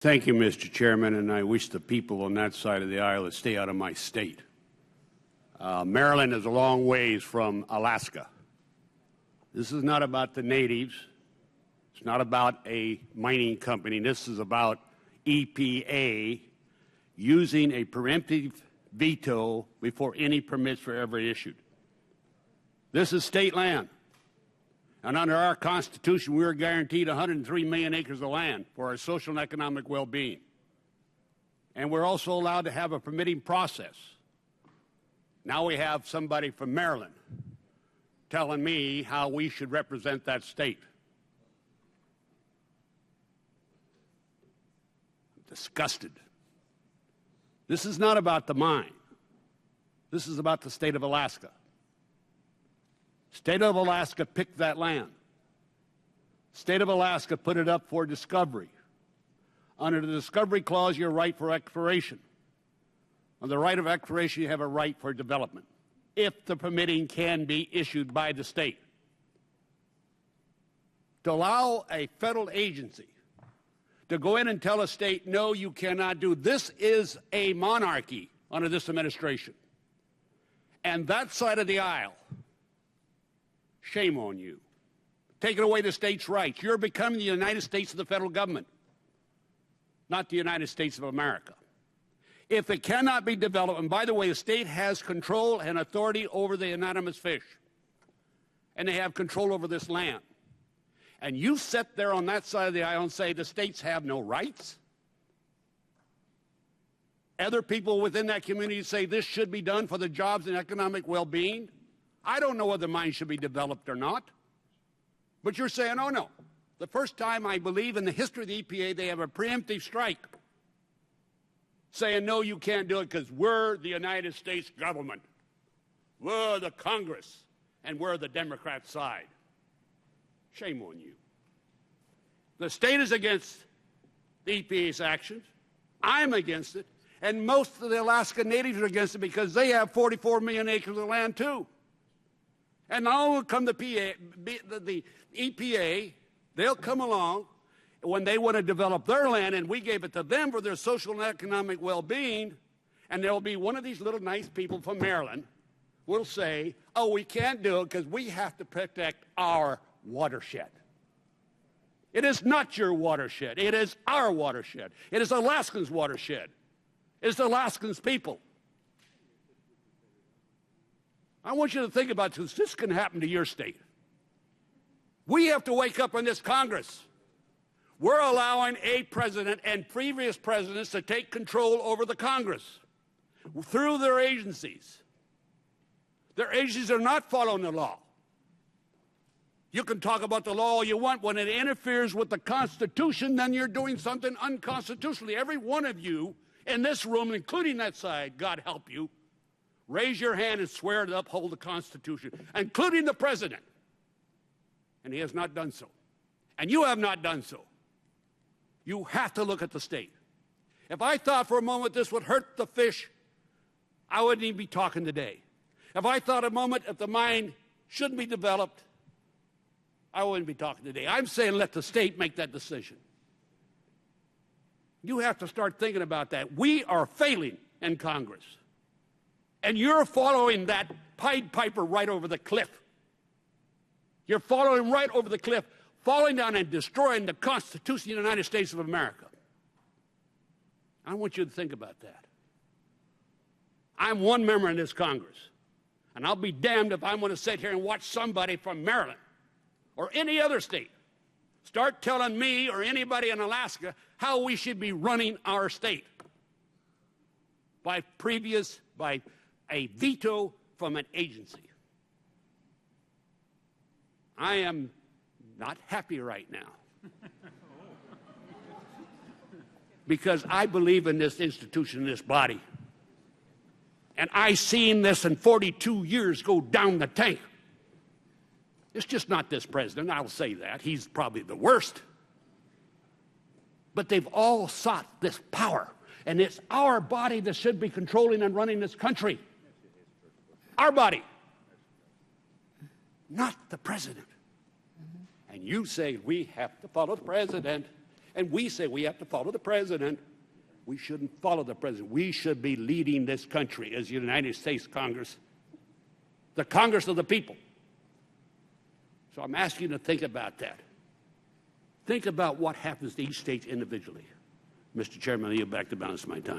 Thank you, Mr. Chairman, and I wish the people on that side of the aisle to stay out of my state. Maryland is a long ways from Alaska. This is not about the natives. It's not about a mining company. This is about EPA using a preemptive veto before any permits were ever issued. This is state land. And under our Constitution, we are guaranteed 103 million acres of land for our social and economic well-being. And we're also allowed to have a permitting process. Now we have somebody from Maryland telling me how we should represent that state. I'm disgusted. This is not about the mine. This is about the state of Alaska. State of Alaska picked that land. State of Alaska put it up for discovery. Under the discovery clause, you're right for exploration. On the right of exploration, you have a right for development, if the permitting can be issued by the state. To allow a federal agency to go in and tell a state, no, you cannot do, this is a monarchy under this administration. And that side of the aisle, shame on you. Taking away the state's rights. You're becoming the United States of the federal government, not the United States of America. If it cannot be developed, and by the way, the state has control and authority over the anonymous fish, and they have control over this land. And you sit there on that side of the aisle and say the states have no rights? Other people within that community say this should be done for the jobs and economic well-being? I don't know whether mines should be developed or not. But you're saying, oh, no. The first time, I believe, in the history of the EPA, they have a preemptive strike saying, no, you can't do it because we're the United States government. We're the Congress, and we're the Democrat side. Shame on you. The state is against the EPA's actions. I'm against it. And most of the Alaska natives are against it because they have 44 million acres of land, too. And now will come the EPA, they'll come along when they want to develop their land, and we gave it to them for their social and economic well-being, and there'll be one of these little nice people from Maryland will say, oh, we can't do it because we have to protect our watershed. It is not your watershed. It is our watershed. It is Alaskans' watershed. It is Alaskans' people. I want you to think about this. This can happen to your state. We have to wake up in this Congress. We're allowing a president and previous presidents to take control over the Congress through their agencies. Their agencies are not following the law. You can talk about the law all you want. When it interferes with the Constitution, then you're doing something unconstitutionally. Every one of you in this room, including that side, God help you, raise your hand and swear to uphold the Constitution, including the president. And he has not done so. And you have not done so. You have to look at the state. If I thought for a moment this would hurt the fish, I wouldn't even be talking today. If I thought a moment if the mine shouldn't be developed, I wouldn't be talking today. I'm saying let the state make that decision. You have to start thinking about that. We are failing in Congress. And you're following that Pied Piper right over the cliff. You're following right over the cliff, falling down and destroying the Constitution of the United States of America. I want you to think about that. I'm one member in this Congress, and I'll be damned if I'm going to sit here and watch somebody from Maryland or any other state start telling me or anybody in Alaska how we should be running our state by a veto from an agency. I am not happy right now because I believe in this institution, this body. And I've seen this in 42 years go down the tank. It's just not this president, I'll say that. He's probably the worst. But they've all sought this power. And it's our body that should be controlling and running this country. Our body. Not the president. And you say we have to follow the president. And we say we have to follow the president. We shouldn't follow the president. We should be leading this country as the United States Congress, the Congress of the people. So I'm asking you to think about that. Think about what happens to each state individually. Mr. Chairman, I yield back the balance of my time.